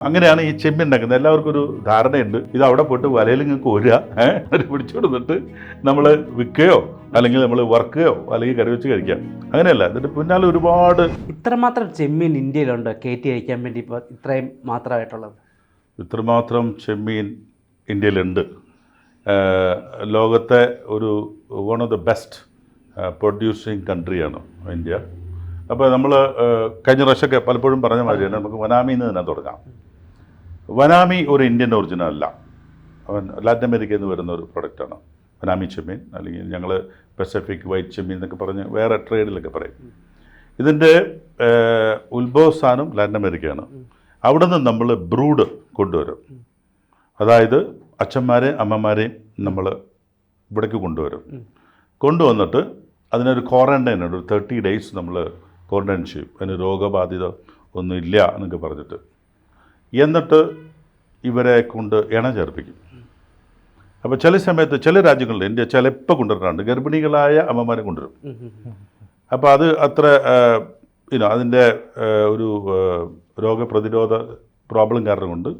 അങ്ങനെയാണ് ഈ ചെമ്മീൻ ഉണ്ടാക്കുന്നത്. എല്ലാവർക്കും ഒരു ധാരണയുണ്ട്, ഇത് അവിടെ പോയിട്ട് വലയിൽ നിങ്ങൾക്ക് കോരുക, പിടിച്ചു കൊടുത്തിട്ട് നമ്മൾ വിൽക്കുകയോ അല്ലെങ്കിൽ നമ്മൾ വറുക്കുകയോ അല്ലെങ്കിൽ കറി വെച്ച് കഴിക്കാം. അങ്ങനെയല്ല, ഇതിൻ്റെ പിന്നാലെ ഒരുപാട്. ഇത്രമാത്രം ചെമ്മീൻ ഇന്ത്യയിലുണ്ട് കയറ്റി അയക്കാൻ വേണ്ടി ഇപ്പോൾ ഇത്രയും മാത്രമായിട്ടുള്ളത്? ഇത്രമാത്രം ചെമ്മീൻ ഇന്ത്യയിലുണ്ട്. ലോകത്തെ ഒരു one of the best producing കൺട്രിയാണ് ഇന്ത്യ. അപ്പോൾ നമ്മൾ കഴിഞ്ഞ പ്രാവശ്യമൊക്കെ പലപ്പോഴും പറഞ്ഞ മാതിരിയാണ്, നമുക്ക് വനാമിയിൽ നിന്ന് തന്നെ തുടങ്ങാം. വനാമി ഒരു ഇന്ത്യൻ ഒറിജിനൽ അല്ല, അവൻ ലാറ്റിൻ അമേരിക്കയിൽ നിന്ന് വരുന്ന ഒരു പ്രൊഡക്റ്റാണ് വനാമി ചെമ്മീൻ, അല്ലെങ്കിൽ ഞങ്ങൾ പസഫിക് വൈറ്റ് ചെമ്മീൻ എന്നൊക്കെ പറഞ്ഞ് വേറെ ട്രേഡിലൊക്കെ പറയും. ഇതിൻ്റെ ഉത്ഭവസ്ഥാനം ലാറ്റിൻ അമേരിക്കയാണ്. അവിടെ നിന്ന് നമ്മൾ ബ്രൂഡ് കൊണ്ടുവരും, അതായത് അച്ഛന്മാരെയും അമ്മമാരെയും നമ്മൾ ഇവിടേക്ക് കൊണ്ടുവന്നിട്ട് അതിനൊരു ക്വാറൻറ്റൈൻ ഉണ്ട്, ഒരു 30 days നമ്മൾ ക്വാറൻറ്റൈൻ ചെയ്യും. അതിന് രോഗബാധിത ഒന്നും ഇല്ല എന്നൊക്കെ പറഞ്ഞിട്ട്. എന്നിട്ട് ഇവരെ കൊണ്ട് ഇണ ചേർപ്പിക്കും. അപ്പോൾ ചില സമയത്ത് ചില രാജ്യങ്ങളിൽ, ഇന്ത്യ ചിലപ്പോൾ കൊണ്ടുവരാറുണ്ട്, ഗർഭിണികളായ അമ്മമാരെ കൊണ്ടുവരും. അപ്പോൾ അത് അത്ര അതിൻ്റെ ഒരു രോഗപ്രതിരോധ പ്രോബ്ലം കാരണം കൊണ്ട്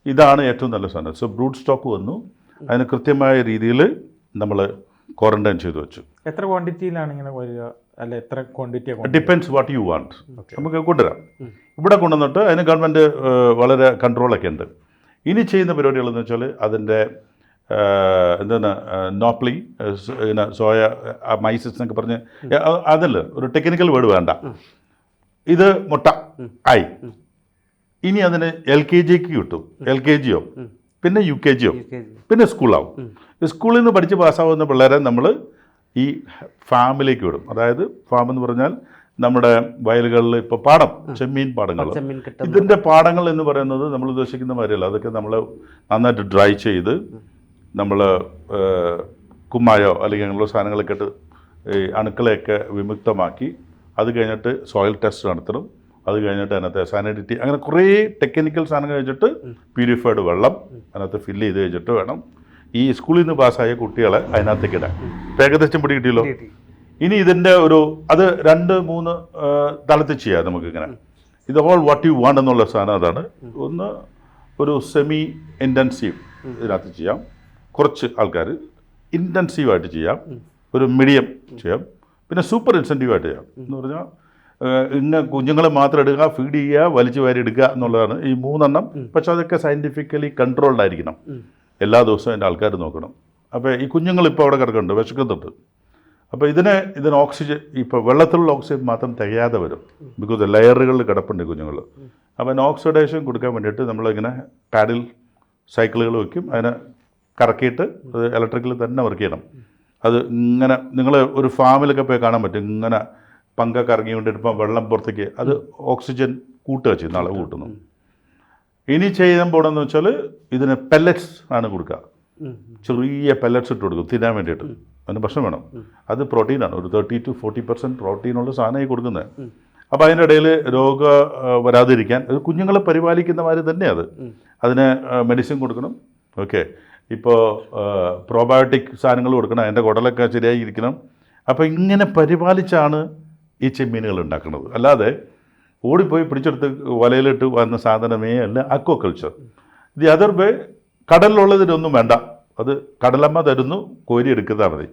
ഇതാണ് ഏറ്റവും നല്ല സാധനം. സോ ബ്രൂഡ് സ്റ്റോക്ക് വന്നു, അതിന് കൃത്യമായ രീതിയിൽ നമ്മൾ ക്വാറൻറ്റൈൻ ചെയ്തു വെച്ചു. എത്ര ക്വാണ്ടിറ്റിയിലാണ് ഇങ്ങനെ വരിക, അല്ല എത്ര quantity? Depends what you want. നമുക്ക് കൊണ്ടുവരാം. ഇവിടെ കൊണ്ടുവന്നിട്ട് അതിന് ഗവൺമെൻറ് വളരെ കൺട്രോളൊക്കെ ഉണ്ട്. ഇനി ചെയ്യുന്ന പരിപാടികളെന്ന് വെച്ചാൽ അതിൻ്റെ എന്താണ് നോപ്ലി, സോയ മൈസിസ് എന്നൊക്കെ പറഞ്ഞ്, അതല്ല ഒരു ടെക്നിക്കൽ വേർഡ് വേണ്ട. ഇത് മുട്ട ആയി, ഇനി അതിന് LKG കിട്ടും, LKG പിന്നെ UKG പിന്നെ സ്കൂളാവും. സ്കൂളിൽ നിന്ന് പഠിച്ച് പാസ്സാവുന്ന പിള്ളേരെ നമ്മൾ ഈ ഫാമിലേക്ക് വിടും. അതായത് ഫാം എന്ന് പറഞ്ഞാൽ നമ്മുടെ വയലുകളിൽ ഇപ്പോൾ പാടം, ചെമ്മീൻ പാടങ്ങൾ. ഇതിൻ്റെ പാടങ്ങൾ എന്ന് പറയുന്നത് നമ്മൾ ഉദ്ദേശിക്കുന്ന മാതിരിയല്ല. അതൊക്കെ നമ്മൾ നന്നായിട്ട് ഡ്രൈ ചെയ്ത് നമ്മൾ കുമ്മായോ അല്ലെങ്കിൽ അങ്ങനെയുള്ള സാധനങ്ങളൊക്കെ ഇട്ട് ഈ അണുക്കളെയൊക്കെ വിമുക്തമാക്കി, അത് കഴിഞ്ഞിട്ട് സോയിൽ ടെസ്റ്റ് നടത്തണം. അത് കഴിഞ്ഞിട്ട് അതിനകത്ത് സാനിറ്റിറ്റി, അങ്ങനെ കുറേ ടെക്നിക്കൽ സാധനങ്ങൾ കഴിച്ചിട്ട് പ്യൂരിഫൈഡ് വെള്ളം അതിനകത്ത് ഫില്ല് ചെയ്ത് കഴിച്ചിട്ട് വേണം ഈ സ്കൂളിൽ നിന്ന് പാസ്സായ കുട്ടികളെ അതിനകത്തേക്ക് ഇടാൻ. ഏകദേശം പിടി കിട്ടിയല്ലോ. ഇനി ഇതിൻ്റെ അത് 2-3 തലത്തിൽ ചെയ്യാം നമുക്കിങ്ങനെ. ഇത് ഹോൾ വാട്ട് യു വാണ്ട് എന്നുള്ള സാധനം അതാണ്. ഒന്ന് ഒരു സെമി ഇൻറ്റൻസീവ് ഇതിനകത്ത് ചെയ്യാം, കുറച്ച് ആൾക്കാർ ഇൻറ്റൻസീവായിട്ട് ചെയ്യാം, ഒരു മീഡിയം ചെയ്യാം, പിന്നെ സൂപ്പർ ഇൻസെൻറ്റീവായിട്ട് ചെയ്യാം. എന്ന് പറഞ്ഞാൽ ഇന്ന കുഞ്ഞുങ്ങളെ മാത്രം എടുക്കുക, ഫീഡ് ചെയ്യുക, വലിച്ചു വാരി എടുക്കുക എന്നുള്ളതാണ് ഈ 3 എണ്ണം. പക്ഷെ അതൊക്കെ സയൻറ്റിഫിക്കലി കൺട്രോൾഡ് ആയിരിക്കണം. എല്ലാ ദിവസവും എൻ്റെ ആൾക്കാർ നോക്കണം. അപ്പോൾ ഈ കുഞ്ഞുങ്ങൾ ഇപ്പോൾ അവിടെ കിടക്കുന്നുണ്ട്, വിശക്കുന്നുണ്ട്. അപ്പോൾ ഇതിന് ഓക്സിജൻ, ഇപ്പോൾ വെള്ളത്തിലുള്ള ഓക്സിജൻ മാത്രം തികയാതെ വരും, ബിക്കോസ് ലെയറുകളിൽ കിടപ്പുണ്ട് കുഞ്ഞുങ്ങൾ. അപ്പോൾ ഓക്സിഡേഷൻ കൊടുക്കാൻ വേണ്ടിയിട്ട് നമ്മളിങ്ങനെ പാഡിൽ സൈക്കിളുകൾ വയ്ക്കും, അതിനെ കറക്കിയിട്ട് അത് ഇലക്ട്രിക്കൽ തന്നെ വർക്ക് ചെയ്യണം. അത് ഇങ്ങനെ നിങ്ങൾ ഒരു ഫാമിലൊക്കെ പോയി കാണാൻ പറ്റും, ഇങ്ങനെ പങ്ക കറങ്ങിക്കൊണ്ടിരിപ്പം വെള്ളം പുറത്തേക്ക്, അത് ഓക്സിജൻ കൂട്ടുക ചെയ്യും, നാളെ കൂട്ടുന്നു. ഇനി ചെയ്യാൻ പോകണമെന്ന് വെച്ചാൽ ഇതിന് പെല്ലറ്റ്സ് ആണ് കൊടുക്കുക. ചെറിയ പെല്ലറ്റ്സ് ഇട്ട് കൊടുക്കും തിന്നാൻ വേണ്ടിയിട്ട്. അതിന് ഭക്ഷണം വേണം, അത് പ്രോട്ടീനാണ്. ഒരു 30 to 40% പ്രോട്ടീനുള്ള സാധനമായി കൊടുക്കുന്നത്. അപ്പോൾ അതിൻ്റെ ഇടയിൽ രോഗം വരാതിരിക്കാൻ കുഞ്ഞുങ്ങളെ പരിപാലിക്കുന്ന മാതിരി തന്നെ അതിന് മെഡിസിൻ കൊടുക്കണം. ഓക്കെ, ഇപ്പോൾ പ്രോബയോട്ടിക് സാധനങ്ങൾ കൊടുക്കണം, അതിൻ്റെ കുടലൊക്കെ ശരിയായി ഇരിക്കണം. അപ്പോൾ ഇങ്ങനെ പരിപാലിച്ചാണ് ഈ ചെമ്മീനുകൾ ഉണ്ടാക്കുന്നത്. അല്ലാതെ ഓടിപ്പോയി പിടിച്ചെടുത്ത് വലയിലിട്ട് വന്ന സാധനമേ അല്ല അക്വാകൾച്ചർ. ദി അതർ വേ, കടലിലുള്ളതിനൊന്നും വേണ്ട, അത് കടലമ്മ തരുന്നു, കോരി എടുക്കുന്നതാൽ മതി.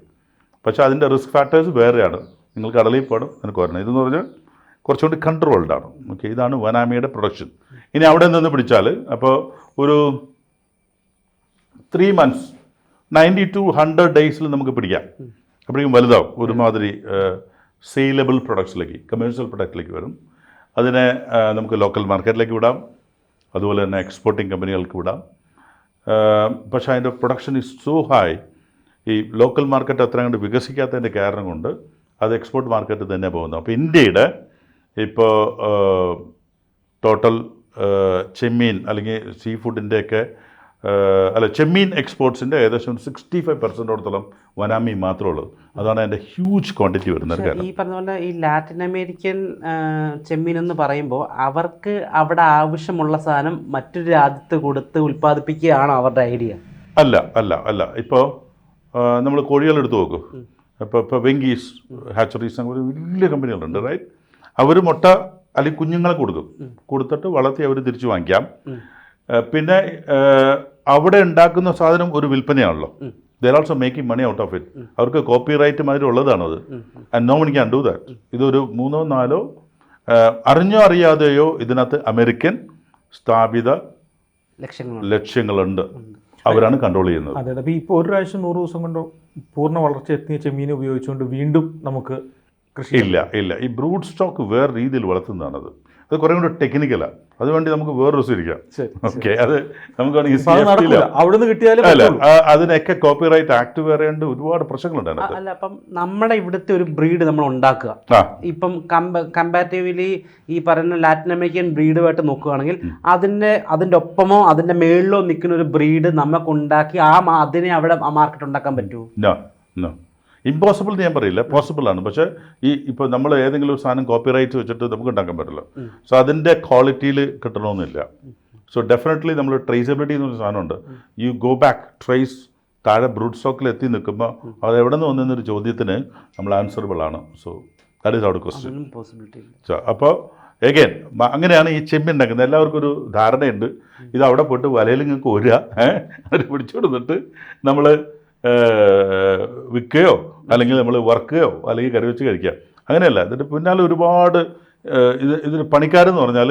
പക്ഷേ അതിൻ്റെ റിസ്ക് ഫാക്ടേഴ്സ് വേറെയാണ്. നിങ്ങൾ കടലിൽ പോകണം, അതിന് കോരണം. ഇതെന്ന് പറഞ്ഞാൽ കുറച്ചുകൂടി കൺട്രോൾഡാണ്. ഓക്കെ, ഇതാണ് വനാമിയുടെ പ്രൊഡക്ഷൻ. ഇനി അവിടെ നിന്ന് പിടിച്ചാൽ അപ്പോൾ ഒരു 3 months 90 to 100 days നമുക്ക് പിടിക്കാം. അപ്പോഴേക്കും വലുതാവും, ഒരുമാതിരി സെയിലബിൾ പ്രൊഡക്ട്സിലേക്ക്, കമേഴ്ഷ്യൽ പ്രൊഡക്റ്റിലേക്ക് വരും. അതിനെ നമുക്ക് ലോക്കൽ മാർക്കറ്റിലേക്ക് വിടാം, അതുപോലെ തന്നെ എക്സ്പോർട്ടിങ് കമ്പനികൾക്ക് വിടാം. പക്ഷേ അതിൻ്റെ പ്രൊഡക്ഷൻ ഈസ് സോ ഹൈ. ഈ ലോക്കൽ മാർക്കറ്റ് അത്ര കണ്ട് വികസിക്കാത്തതിൻ്റെ കാരണം കൊണ്ട് അത് എക്സ്പോർട്ട് മാർക്കറ്റ് തന്നെ പോകുന്നു. അപ്പോൾ ഇന്ത്യയുടെ ഇപ്പോൾ ടോട്ടൽ ചെമ്മീൻ അല്ലെങ്കിൽ സീ ഫുഡിൻ്റെയൊക്കെ ചെമ്മീൻ എക്സ്പോർട്സിൻ്റെ ഏകദേശം 65% വനാമി മാത്രമേ ഉള്ളൂ. അതാണ് അതിൻ്റെ ഹ്യൂജ് ക്വാണ്ടിറ്റി വരുന്നത്. ഈ പറഞ്ഞ പോലെ ഈ ലാറ്റിൻ അമേരിക്കൻ ചെമ്മീൻ എന്ന് പറയുമ്പോൾ അവർക്ക് അവിടെ ആവശ്യമുള്ള സാധനം മറ്റൊരു രാജ്യത്ത് കൊടുത്ത് ഉൽപ്പാദിപ്പിക്കുകയാണോ അവരുടെ ഐഡിയ? അല്ല. ഇപ്പോൾ നമ്മൾ കോഴികളെടുത്ത് നോക്കും. ഇപ്പോൾ വെങ്കീസ് ഹാച്ചറീസ് അങ്ങനെ വലിയ കമ്പനികളുണ്ട്, റൈറ്റ്? അവർ മുട്ട അല്ലെങ്കിൽ കുഞ്ഞുങ്ങളെ കൊടുക്കും, കൊടുത്തിട്ട് വളർത്തി അവർ തിരിച്ചു വാങ്ങിക്കാം. പിന്നെ അവിടെ ഉണ്ടാക്കുന്ന സാധനം ഒരു വിൽപ്പനയാണല്ലോ. They're also making money out of it. അവർക്ക് കോപ്പി റൈറ്റ് മാതിരി ഉള്ളതാണത്. And no money can do that. ഇതൊരു 3-4 അറിഞ്ഞോ അറിയാതെയോ ഇതിനകത്ത് അമേരിക്കൻ സ്ഥാപിത ലക്ഷ്യങ്ങളുണ്ട്. അവരാണ് കൺട്രോൾ ചെയ്യുന്നത്. അതെ. അപ്പോൾ ഇപ്പോൾ ഒരു പ്രാവശ്യം 100 ദിവസം കൊണ്ട് പൂർണ്ണ വളർച്ച എത്തിയ ചെമ്മീൻ ഉപയോഗിച്ചുകൊണ്ട് വീണ്ടും നമുക്ക് കൃഷി ഇല്ല. ഈ ബ്രൂഡ് സ്റ്റോക്ക് വേറെ രീതിയിൽ വളർത്തുന്നതാണത്. അത് കുറേ കൂടെ ടെക്നിക്കലാണ്. അതുവേണ്ടി നമുക്ക് വേറെ ദിവസം ഇരിക്കാം. ഓക്കെ, അത് നമുക്ക് അവിടുന്ന് കിട്ടിയാലും അല്ല, അതിനൊക്കെ കോപ്പിറൈറ്റ് ആക്ട് വേറെ ഉണ്ട്, ഒരുപാട് പ്രശ്നങ്ങളുണ്ട്. അല്ല, അപ്പം നമ്മുടെ ഇവിടുത്തെ ഒരു ബ്രീഡ് നമ്മൾ ഉണ്ടാക്കുക, ഇപ്പം കമ്പാരിറ്റീവ്ലി ഈ പറയുന്ന ലാറ്റിൻ അമേരിക്കൻ ബ്രീഡുമായിട്ട് നോക്കുകയാണെങ്കിൽ അതിൻ്റെ ഒപ്പമോ അതിൻ്റെ മേളിലോ നിൽക്കുന്ന ഒരു ബ്രീഡ് നമുക്ക് ഉണ്ടാക്കി അതിനെ അവിടെ മാർക്കറ്റ് ഉണ്ടാക്കാൻ പറ്റുമോ? ഇമ്പോസിബിൾ എന്ന് ഞാൻ പറയില്ല, പോസിബിൾ ആണ്. പക്ഷേ ഇപ്പോൾ നമ്മൾ ഏതെങ്കിലും ഒരു സാധനം കോപ്പിറൈറ്റ് വെച്ചിട്ട് നമുക്ക് ഉണ്ടാക്കാൻ പറ്റില്ല. സോ അതിൻ്റെ ക്വാളിറ്റിയിൽ കിട്ടണമെന്നില്ല. സോ ഡെഫിനറ്റ്ലി നമ്മൾ ട്രേസബിലിറ്റി എന്നൊരു സാധനമുണ്ട്. യു ഗോ ബാക്ക് ട്രേസ് താഴെ ബ്രൂഡ് സ്റ്റോക്കിൽ എത്തി നിൽക്കുമ്പോൾ അത് എവിടെ നിന്ന് വന്നൊരു ചോദ്യത്തിന് നമ്മൾ ആൻസറബിൾ ആണ്. So that is out question. So അപ്പോൾ എഗെയിൻ അങ്ങനെയാണ് ഈ ചെമ്മീൻ ഉണ്ടാക്കുന്നത്. എല്ലാവർക്കും ഒരു ധാരണയുണ്ട്, ഇത് അവിടെ പോയിട്ട് വലയിൽ നിങ്ങൾക്ക് ഒരാ അത് പിടിച്ചുകൊടുത്തിട്ട് നമ്മൾ വിൽക്കുകയോ അല്ലെങ്കിൽ നമ്മൾ വറുക്കുകയോ അല്ലെങ്കിൽ കറി വെച്ച് കഴിക്കുക, അങ്ങനെയല്ല. ഇതിൻ്റെ പിന്നാലെ ഒരുപാട് ഇതിന് പണിക്കാരെന്ന് പറഞ്ഞാൽ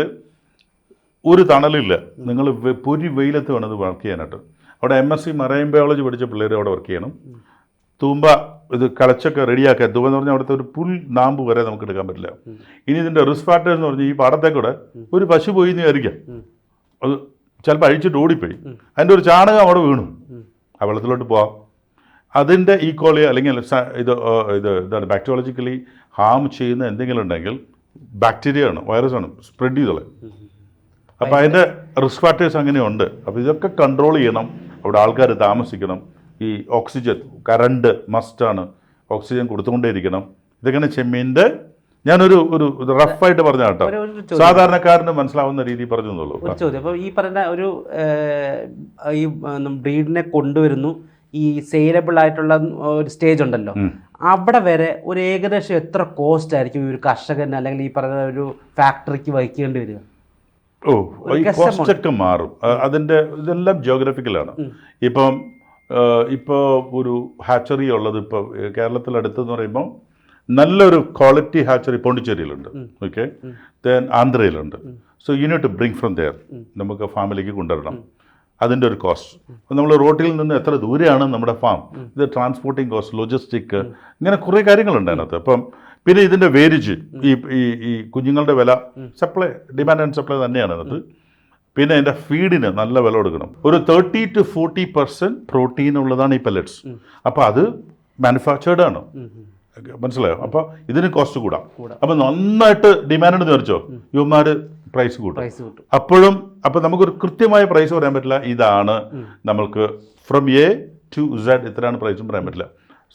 ഒരു തണലില്ല. നിങ്ങൾ പൊരി വെയിലത്ത് വേണം ഇത് വർക്ക് ചെയ്യാനായിട്ട്. അവിടെ MSc മറൈൻ ബയോളജി പഠിച്ച പിള്ളേർ അവിടെ വർക്ക് ചെയ്യണം. തൂമ്പ ഇത് കളച്ചൊക്കെ റെഡിയാക്കുക. തൂമ്പ എന്ന് പറഞ്ഞാൽ അവിടുത്തെ ഒരു പുൽ നാമ്പ് വരെ നമുക്ക് എടുക്കാൻ പറ്റില്ല. ഇനി ഇതിൻ്റെ റിസ്ക് ഫാക്ടർ എന്ന് പറഞ്ഞാൽ ഈ പാടത്തേക്കൂടെ ഒരു പശു പോയി എന്ന് വിചാരിക്കാം, അത് ചിലപ്പോൾ അഴിച്ചിട്ട് ഓടിപ്പോയി, അതിൻ്റെ ഒരു ചാണകം അവിടെ വീണു, ആ വെള്ളത്തിലോട്ട് പോവാം. അതിൻ്റെ ഈക്വലി അല്ലെങ്കിൽ ഇതാണ് ബാക്ടീരിയോളജിക്കലി ഹാം ചെയ്യുന്ന എന്തെങ്കിലും ഉണ്ടെങ്കിൽ ബാക്ടീരിയ ആണ്, വൈറസാണ്, സ്പ്രെഡ് ചെയ്തോളെ. അപ്പോൾ അതിൻ്റെ റിസ്ക് ഫാക്ടേഴ്സ് അങ്ങനെയുണ്ട്. അപ്പോൾ ഇതൊക്കെ കൺട്രോൾ ചെയ്യണം. അവിടെ ആൾക്കാർ താമസിക്കണം. ഈ ഓക്സിജൻ, കറണ്ട് മസ്റ്റാണ്, ഓക്സിജൻ കൊടുത്തുകൊണ്ടേയിരിക്കണം. ഇതൊക്കെയാണ് ചെമ്മീൻ്റെ ഞാനൊരു റഫായിട്ട് പറഞ്ഞ കേട്ടോ, സാധാരണക്കാരന് മനസ്സിലാവുന്ന രീതി പറഞ്ഞു എന്നുള്ളൂ. ഒരു ചോദ്യം, അപ്പോൾ ഈ പറഞ്ഞ ഒരു ഈ ബ്രീഡിനെ കൊണ്ടുവരുന്നു, ഈ സെയിലബിൾ ആയിട്ടുള്ള ഒരു സ്റ്റേജ് ഉണ്ടല്ലോ, അവിടെ വരെ ഒരു ഏകദേശം എത്ര കോസ്റ്റ് ആയിരിക്കും ഈ ഒരു കർഷകന് അല്ലെങ്കിൽ ഈ പറഞ്ഞ ഒരു ഫാക്ടറിക്ക് വഹിക്കേണ്ടി വരിക? ഈ കോസ്റ്റ് ഒക്കെ മാറും. അതിൻ്റെ ഇതെല്ലാം ജിയോഗ്രഫിക്കലാണ്. ഇപ്പോൾ ഒരു ഹാച്ചറി ഉള്ളത് ഇപ്പോൾ കേരളത്തിലടുത്തെന്ന് പറയുമ്പോൾ നല്ലൊരു ക്വാളിറ്റി ഹാച്ചറി പോണ്ടിച്ചേരിയിലുണ്ട്. ഓക്കെ, ദെൻ ആന്ധ്രയിലുണ്ട്. So you need to bring from there. നമുക്ക് ഫാമിലേക്ക് കൊണ്ടുവരണം. അതിൻ്റെ ഒരു കോസ്റ്റ്. നമ്മൾ റോട്ടിൽ നിന്ന് എത്ര ദൂരെയാണ് നമ്മുടെ ഫാം, ഇത് ട്രാൻസ്പോർട്ടിങ് കോസ്റ്റ്, ലോജിസ്റ്റിക്, ഇങ്ങനെ കുറേ കാര്യങ്ങളുണ്ട് അതിനകത്ത്. അപ്പം പിന്നെ ഇതിൻ്റെ വേരിജ്, ഈ കുഞ്ഞുങ്ങളുടെ വില, സപ്ലൈ, ഡിമാൻഡ് ആൻഡ് സപ്ലൈ തന്നെയാണ് അതിനകത്ത്. പിന്നെ അതിൻ്റെ ഫീഡിന് നല്ല വില കൊടുക്കണം. ഒരു 30 to 40% പ്രോട്ടീൻ ഉള്ളതാണ് ഈ പെല്ലറ്റ്സ്. അപ്പോൾ അത് മാനുഫാക്ചേർഡ് ആണ്, മനസ്സിലായോ? അപ്പോൾ ഇതിന് കോസ്റ്റ് കൂടാം. അപ്പോൾ നന്നായിട്ട് ഡിമാൻഡ് തീർച്ചോ യുവമാർ പ്രൈസ് കൂട്ടും. അപ്പോഴും അപ്പോൾ നമുക്കൊരു കൃത്യമായ പ്രൈസ് പറയാൻ പറ്റില്ല. ഇതാണ് നമ്മൾക്ക് ഫ്രം A to Z ഇത്രയാണ് പ്രൈസും പറയാൻ പറ്റില്ല.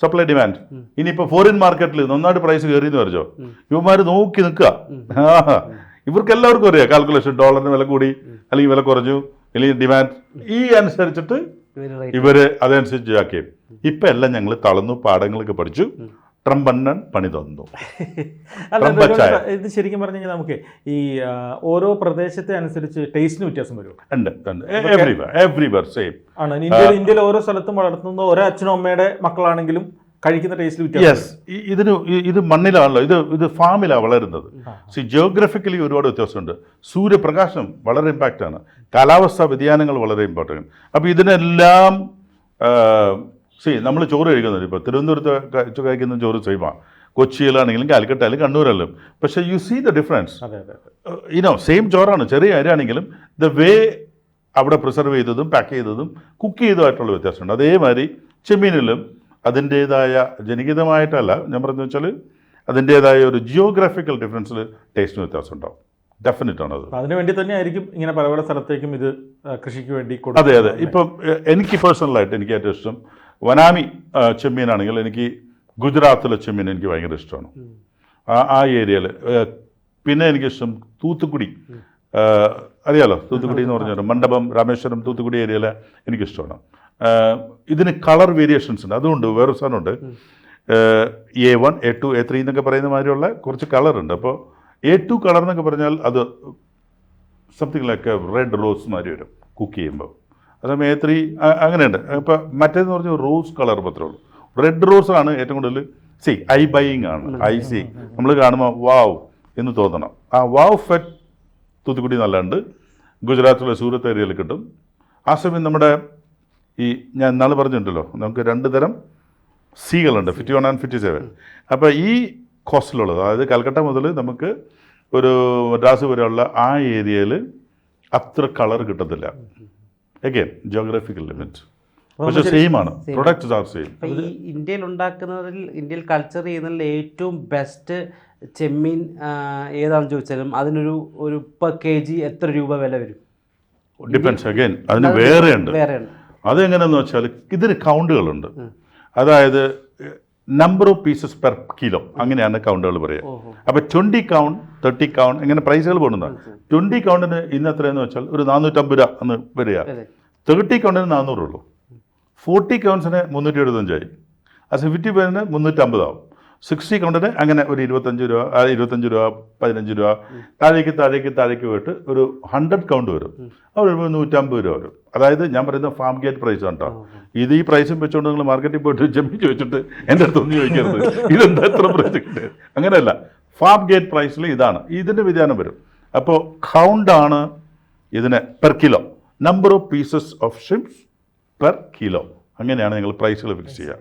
Supply demand. ഇനിയിപ്പോൾ ഫോറിൻ മാർക്കറ്റിൽ നന്നായിട്ട് പ്രൈസ് കയറി എന്ന് വരച്ചോ, യുവമാർ നോക്കി നിൽക്കുക. ഇവർക്ക് എല്ലാവർക്കും അറിയാം കാൽക്കുലേഷൻ, ഡോളറിന് വില കൂടി അല്ലെങ്കിൽ വില കുറഞ്ഞു അല്ലെങ്കിൽ ഡിമാൻഡ്, ഈ അനുസരിച്ചിട്ട് ഇവർ അതനുസരിച്ച് ആക്കിയും. ഇപ്പം എല്ലാം ഞങ്ങൾ തളർന്നു, പാഠങ്ങളൊക്കെ പഠിച്ചു, ട്രംപണ്ണൻ പണി തന്നു. ഇത് ശരിക്കും പറഞ്ഞു കഴിഞ്ഞാൽ നമുക്ക് ഈ ഓരോ പ്രദേശത്തെ അനുസരിച്ച് ടേസ്റ്റിന് വ്യത്യാസം വരും. എവ്രിവെയർ സെയിം ആണ്. ഇന്ത്യയിൽ ഓരോ സ്ഥലത്തും വളർത്തുന്ന ഓരോ അച്ഛനും അമ്മയുടെ മക്കളാണെങ്കിലും കഴിക്കുന്ന ടേസ്റ്റിൽ വ്യത്യാസം. യെസ്, ഇത് മണ്ണിലാണല്ലോ, ഇത് ഫാമിലാണ് വളരുന്നത്. ജിയോഗ്രഫിക്കലി ഒരുപാട് വ്യത്യാസമുണ്ട്. സൂര്യപ്രകാശം വളരെ ഇമ്പാക്റ്റാണ്, കാലാവസ്ഥാ വ്യതിയാനങ്ങൾ വളരെ ഇമ്പോർട്ടൻ്റ്. അപ്പോൾ ഇതിനെല്ലാം നമ്മൾ ചോറ് കഴിക്കുന്നുണ്ട്. ഇപ്പോൾ തിരുവനന്തപുരത്ത് കഴിക്കുന്ന ചോറ് സെയിമാണ്, കൊച്ചിയിലാണെങ്കിലും കാലിക്കറ്റായാലും കണ്ണൂരായാലും. പക്ഷേ you see the difference. Same ചോറാണ്, ചെറിയ അരിയാണെങ്കിലും ദ വേ അവിടെ പ്രിസർവ് ചെയ്തതും പാക്ക് ചെയ്തതും കുക്ക് ചെയ്തതുമായിട്ടുള്ള വ്യത്യാസമുണ്ട്. അതേമാതിരി ചെമ്മീനിലും അതിൻ്റേതായ ജനിതമായിട്ടല്ല ഞാൻ പറഞ്ഞു വെച്ചാൽ അതിൻ്റേതായ ഒരു ജിയോഗ്രാഫിക്കൽ ഡിഫറൻസിൽ ടേസ്റ്റിന് വ്യത്യാസം ഉണ്ടാവും. ഡെഫിനറ്റ് ആണത്. അതിനു വേണ്ടി തന്നെ ആയിരിക്കും ഇങ്ങനെ പല പല സ്ഥലത്തേക്കും ഇത് കൃഷിക്ക് വേണ്ടി. അതെ. ഇപ്പം എനിക്ക് പേഴ്സണലായിട്ട് എനിക്ക് ഏറ്റവും ഇഷ്ടം വനാമി ചെമ്മീനാണെങ്കിൽ എനിക്ക് ഗുജറാത്തിലെ ചെമ്മീൻ എനിക്ക് ഭയങ്കര ഇഷ്ടമാണ്, ആ ഏരിയയിൽ. പിന്നെ എനിക്കിഷ്ടം തൂത്തുക്കുടി, അറിയാലോ തൂത്തുക്കുടി എന്ന് പറഞ്ഞാൽ മണ്ഡപം, രാമേശ്വരം, തൂത്തുക്കുടി ഏരിയയിൽ എനിക്കിഷ്ടമാണ്. ഇതിന് കളർ വേരിയേഷൻസ് ഉണ്ട്. അതുകൊണ്ട് വേറൊരു സാധനമുണ്ട്, A1, A2, A3 എന്നൊക്കെ പറയുന്ന മാതിരിയുള്ള കുറച്ച് കളറുണ്ട്. അപ്പോൾ A2 കളർ എന്നൊക്കെ പറഞ്ഞാൽ അത് സംതിങ് ലൈക്ക് റെഡ് റോസ് മാതിരി വരും കുക്ക് ചെയ്യുമ്പോൾ. അതേസമയം A3 അങ്ങനെയുണ്ട്. ഇപ്പം മറ്റേന്ന് പറഞ്ഞാൽ റോസ് കളർ മാത്രമേ ഉള്ളൂ. റെഡ് റോസ് ആണ് ഏറ്റവും കൂടുതൽ ഐ ബൈയിങ് ആണ്. നമ്മൾ കാണുമ്പോൾ വാവ് എന്ന് തോന്നണം. ആ വാവ് ഫെറ്റ് തൂത്തുക്കുടി നല്ലതുണ്ട്, ഗുജറാത്തിലെ സൂറത്ത് ഏരിയയിൽ കിട്ടും. ആ സമയം നമ്മുടെ ഈ ഞാൻ ഇന്നാൾ പറഞ്ഞിട്ടുണ്ടല്ലോ, നമുക്ക് 2 തരം സീകളുണ്ട്, 51 and 57. അപ്പോൾ ഈ കോസ്റ്റിലുള്ളത്, അതായത് കൽക്കട്ട മുതൽ നമുക്ക് ഒരു മദ്രാസ് വരെയുള്ള ആ ഏരിയയിൽ അത്ര കളർ കിട്ടത്തില്ല. അഗെയിൻ ജിയോഗ്രഫിക്കൽ ലിമിറ്റ്, പക്ഷേ സെയിം ആണ്, പ്രൊഡക്ട്സ് ആർ സെയിം. ഈ ഇന്ത്യയിൽ ഉണ്ടാക്കുന്നതിൽ, ഇന്ത്യയിൽ കൾച്ചർ ചെയ്യുന്നതിൽ ഏറ്റവും ബെസ്റ്റ് ചെമ്മീൻ ഏതാണെന്ന് ചോദിച്ചാലും ഒരു per kg എത്ര രൂപ വില വരും? ഡിപ്പെൻസ്. അഗെയിൻ അതിന് വേറെയുണ്ട്. അതെങ്ങനെയെന്ന് വെച്ചാൽ ഇതിന് കൗണ്ടുകളുണ്ട്. അതായത് number of pieces per kilo, അങ്ങനെയാണ് കൗണ്ടുകൾ പറയുക. അപ്പോൾ 20 കൗണ്ട്, 30 കൗണ്ട് ഇങ്ങനെ പ്രൈസുകൾ പോകുന്നതാണ്. 20 കൗണ്ടിന് ഇന്ന് എത്രയെന്ന് വെച്ചാൽ ഒരു 450 രൂപ എന്ന് വരിക. 30 കൗണ്ടിന് 400 ഉള്ളൂ. 40 കൗണ്ട്സിന് 375 ആയി. ആ 50 പേരിന് 350 ആവും. 60 കൗണ്ടിന് അങ്ങനെ ഒരു 25 രൂപ, 15 രൂപ താഴേക്ക് പോയിട്ട് ഒരു 100 കൗണ്ട് വരും. അവർ 150 രൂപ വരും. അതായത് ഞാൻ പറയുന്നത് ഫാം ഗേറ്റ് പ്രൈസ് ആണ് കേട്ടോ. ഈ പ്രൈസും വെച്ചുകൊണ്ട് നിങ്ങൾ മാർക്കറ്റിൽ പോയിട്ട് ജമ്മി ചോദിച്ചിട്ട് എൻ്റെ അടുത്തൊന്നും ചോദിക്കരുത് ഇതെന്താ എത്ര പ്രൈസ് കിട്ടുക, അങ്ങനെയല്ല. ഫാം ഗേറ്റ് പ്രൈസിൽ ഇതാണ്, ഇതിൻ്റെ വ്യതിയാനം വരും. അപ്പോൾ കൗണ്ടാണ് ഇതിന് per kilo, number of pieces of shrimps per kilo, അങ്ങനെയാണ് നിങ്ങൾ പ്രൈസുകൾ ഫിക്സ് ചെയ്യുക.